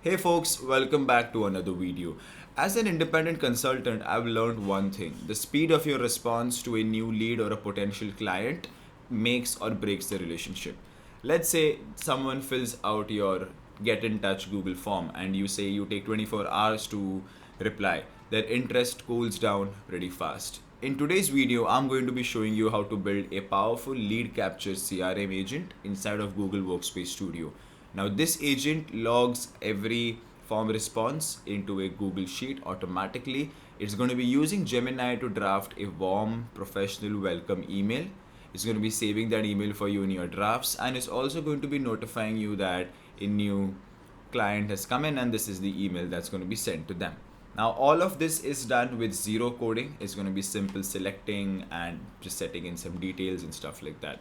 Hey folks, welcome back to another video. As an independent consultant, I've learned one thing. The speed of your response to a new lead or a potential client makes or breaks the relationship. Let's say someone fills out your get in touch Google form and you say you take 24 hours to reply. Their interest cools down pretty fast. In today's video, I'm going to be showing you how to build a powerful lead capture CRM agent inside of Google Workspace Studio. Now this agent logs every form response into a Google Sheet automatically. It's going to be using Gemini to draft a warm, professional welcome email. It's going to be saving that email for you in your drafts, and it's also going to be notifying you that a new client has come in and this is the email that's going to be sent to them. Now all of this is done with zero coding. It's going to be simple selecting and just setting in some details and stuff like that.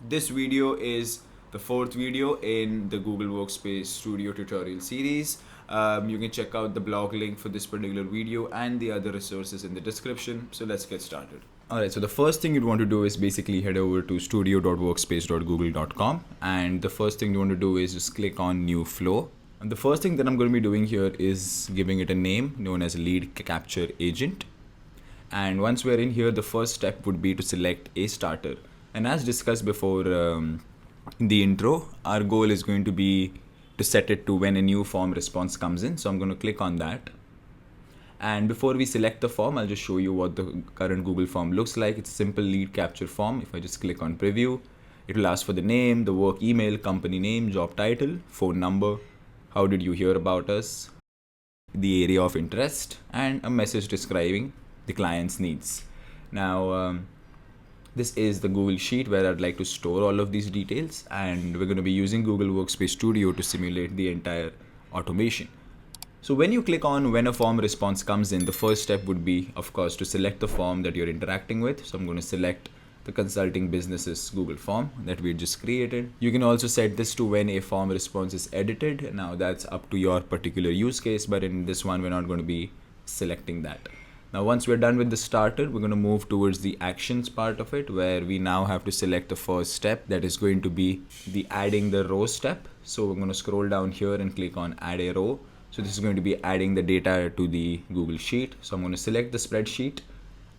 This video is the fourth video in the Google Workspace Studio tutorial series. You can check out the blog link for this particular video and the other resources in the description. So let's get started. Alright, so the first thing you'd want to do is basically head over to studio.workspace.google.com, and the first thing you want to do is just click on new flow. And the first thing that I'm going to be doing here is giving it a name known as Lead Capture Agent. And once we're in here, the first step would be to select a starter. And as discussed before in the intro, our goal is going to be to set it to when a new form response comes in. So I'm going to click on that. And before we select the form, I'll just show you what the current Google form looks like. It's a simple lead capture form. If I just click on preview, it will ask for the name, the work email, company name, job title, phone number, how did you hear about us, the area of interest, and a message describing the client's needs. Now, this is the Google Sheet where I'd like to store all of these details, and we're going to be using Google Workspace Studio to simulate the entire automation. So when you click on when a form response comes in, the first step would be, of course, to select the form that you're interacting with. So I'm going to select the consulting businesses Google form that we just created. You can also set this to when a form response is edited. Now that's up to your particular use case, but in this one, we're not going to be selecting that. Now, once we're done with the starter, we're going to move towards the actions part of it, where we now have to select the first step. That is going to be the adding the row step. So we're going to scroll down here and click on add a row. So this is going to be adding the data to the Google Sheet. So I'm going to select the spreadsheet,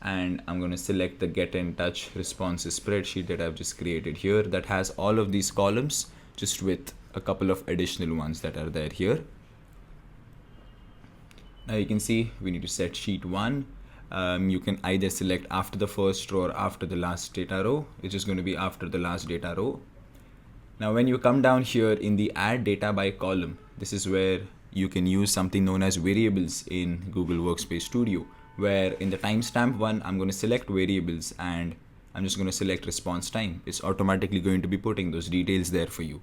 and I'm going to select the get in touch responses spreadsheet that I've just created here that has all of these columns, just with a couple of additional ones that are there here. Now you can see we need to set sheet 1. You can either select after the first row or after the last data row. It's just going to be after the last data row. Now when you come down here in the add data by column, this is where you can use something known as variables in Google Workspace Studio, where in the timestamp one, I'm going to select variables and I'm just going to select response time. It's automatically going to be putting those details there for you.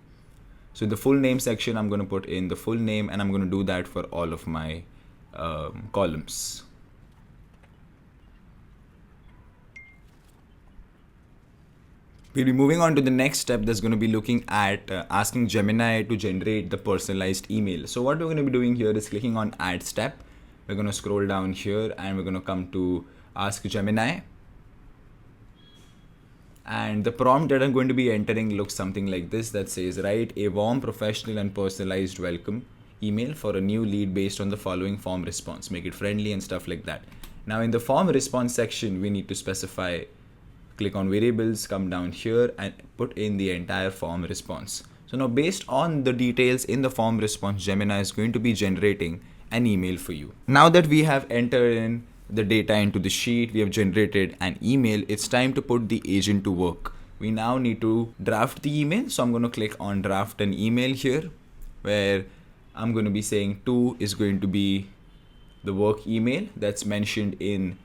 So in the full name section, I'm going to put in the full name, and I'm going to do that for all of my columns. We'll be moving on to the next step that's going to be looking at asking Gemini to generate the personalized email. So what we're going to be doing here is clicking on add step. We're going to scroll down here and we're going to come to ask Gemini. And the prompt that I'm going to be entering looks something like this, that says write a warm, professional and personalized welcome email for a new lead based on the following form response. Make it friendly and stuff like that. Now in the form response section, we need to specify, click on variables, come down here and put in the entire form response. So now based on the details in the form response, Gemini is going to be generating an email for you. Now that we have entered in the data into the sheet, we have generated an email, it's time to put the agent to work. We now need to draft the email. So I'm going to click on draft an email here, where I'm going to be saying to is going to be the work email that's mentioned in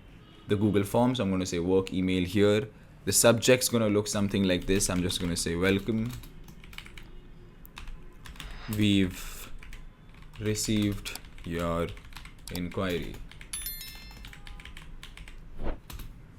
the Google form. So I'm going to say work email here. The subject's going to look something like this. I'm just going to say welcome. We've received your inquiry.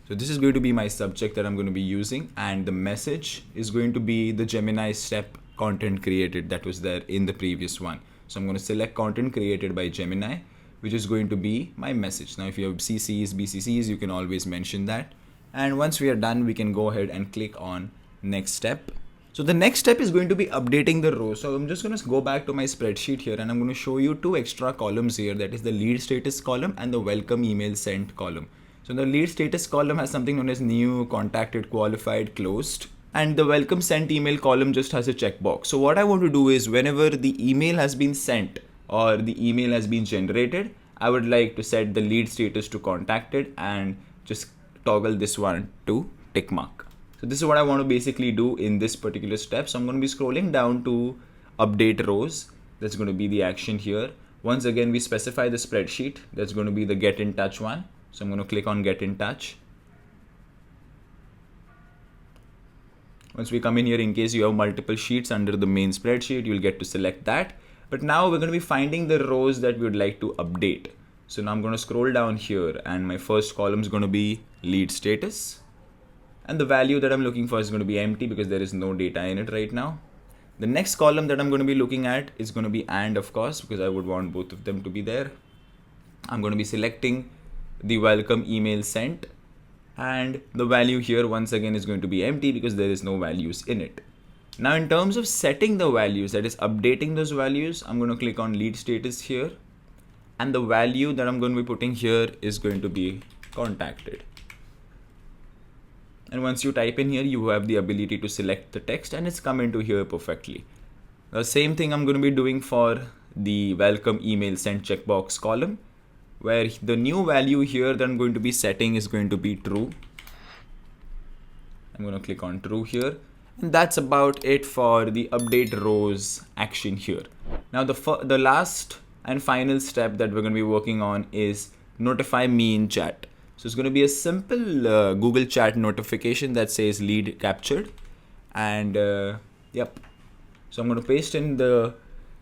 So this is going to be my subject that I'm going to be using, and the message is going to be the Gemini step content created that was there in the previous one. So I'm going to select content created by Gemini, which is going to be my message. Now, if you have CCs, BCCs, you can always mention that. And once we are done, we can go ahead and click on next step. So the next step is going to be updating the row. So I'm just going to go back to my spreadsheet here and I'm going to show you two extra columns here. That is the lead status column and the welcome email sent column. So the lead status column has something known as new, contacted, qualified, closed. And the welcome sent email column just has a checkbox. So what I want to do is whenever the email has been sent or the email has been generated, I would like to set the lead status to contacted and just toggle this one to tick mark. So this is what I want to basically do in this particular step. So I'm going to be scrolling down to update rows. That's going to be the action here. Once again, we specify the spreadsheet. That's going to be the get in touch one. So I'm going to click on get in touch. Once we come in here, in case you have multiple sheets under the main spreadsheet, you'll get to select that. But now we're going to be finding the rows that we would like to update. So now I'm going to scroll down here and my first column is going to be lead status. And the value that I'm looking for is going to be empty because there is no data in it right now. The next column that I'm going to be looking at is going to be and, of course, because I would want both of them to be there. I'm going to be selecting the welcome email sent, and the value here once again is going to be empty because there is no values in it. Now in terms of setting the values, that is updating those values, I'm going to click on lead status here, and the value that I'm going to be putting here is going to be contacted. And once you type in here, you have the ability to select the text and it's come into here perfectly. The same thing I'm going to be doing for the welcome email sent checkbox column, where the new value here that I'm going to be setting is going to be true. I'm going to click on true here. And that's about it for the update rows action here. Now the last and final step that we're going to be working on is notify me in chat. So it's going to be a simple Google chat notification that says lead captured, and yep. So I'm going to paste in the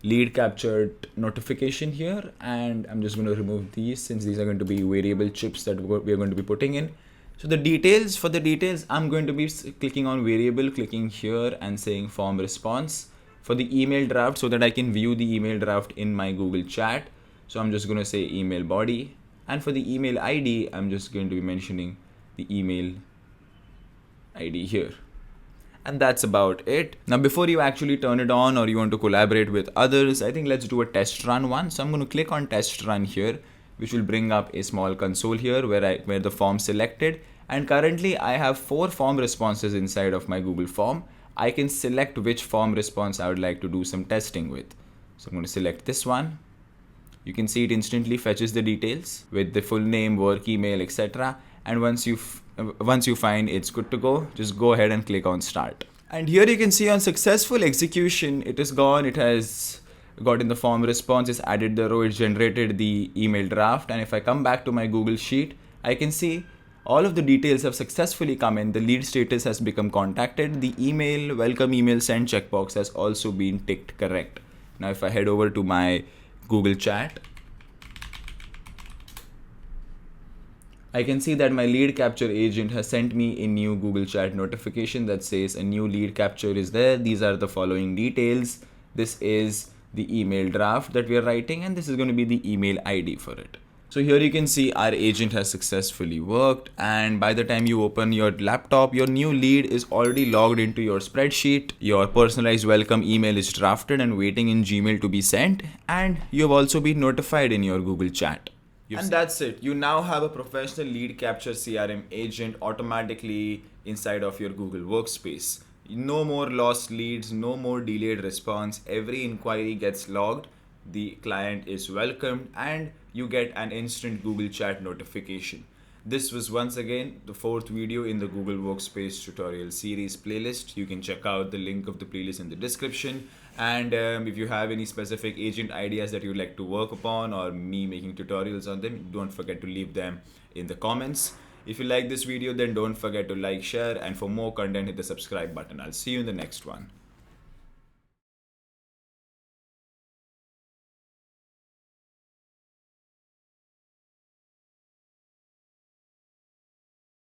lead captured notification here, and I'm just going to remove these since these are going to be variable chips that we are going to be putting in. So the details, I'm going to be clicking on variable, clicking here and saying form response for the email draft so that I can view the email draft in my Google chat. So I'm just going to say email body. And for the email ID, I'm just going to be mentioning the email ID here. And that's about it. Now, before you actually turn it on or you want to collaborate with others, I think let's do a test run one. So I'm going to click on test run here, which will bring up a small console here where the form selected. And currently I have 4 form responses inside of my Google form. I can select which form response I would like to do some testing with. So I'm going to select this one. You can see it instantly fetches the details with the full name, work email, etc. And once you find it's good to go, just go ahead and click on start. And here you can see on successful execution, it is gone. It has got in the form response, it's added the row, it generated the email draft. And if I come back to my Google Sheet, I can see all of the details have successfully come in. The lead status has become contacted. The email, welcome email sent checkbox has also been ticked correct. Now if I head over to my Google Chat, I can see that my lead capture agent has sent me a new Google Chat notification that says a new lead capture is there. These are the following details. This is the email draft that we are writing, and this is going to be the email ID for it. So here you can see our agent has successfully worked, and by the time you open your laptop, your new lead is already logged into your spreadsheet. Your personalized welcome email is drafted and waiting in Gmail to be sent, and you have also been notified in your Google Chat. And that's it. You now have a professional lead capture CRM agent automatically inside of your Google Workspace. No more lost leads, no more delayed response. Every inquiry gets logged, the client is welcomed, and you get an instant Google Chat notification. This was once again the 4th video in the Google Workspace tutorial series playlist. You can check out the link of the playlist in the description. And if you have any specific agent ideas that you'd like to work upon or me making tutorials on them, don't forget to leave them in the comments. If you like this video, then don't forget to like, share, and for more content, hit the subscribe button. I'll see you in the next one.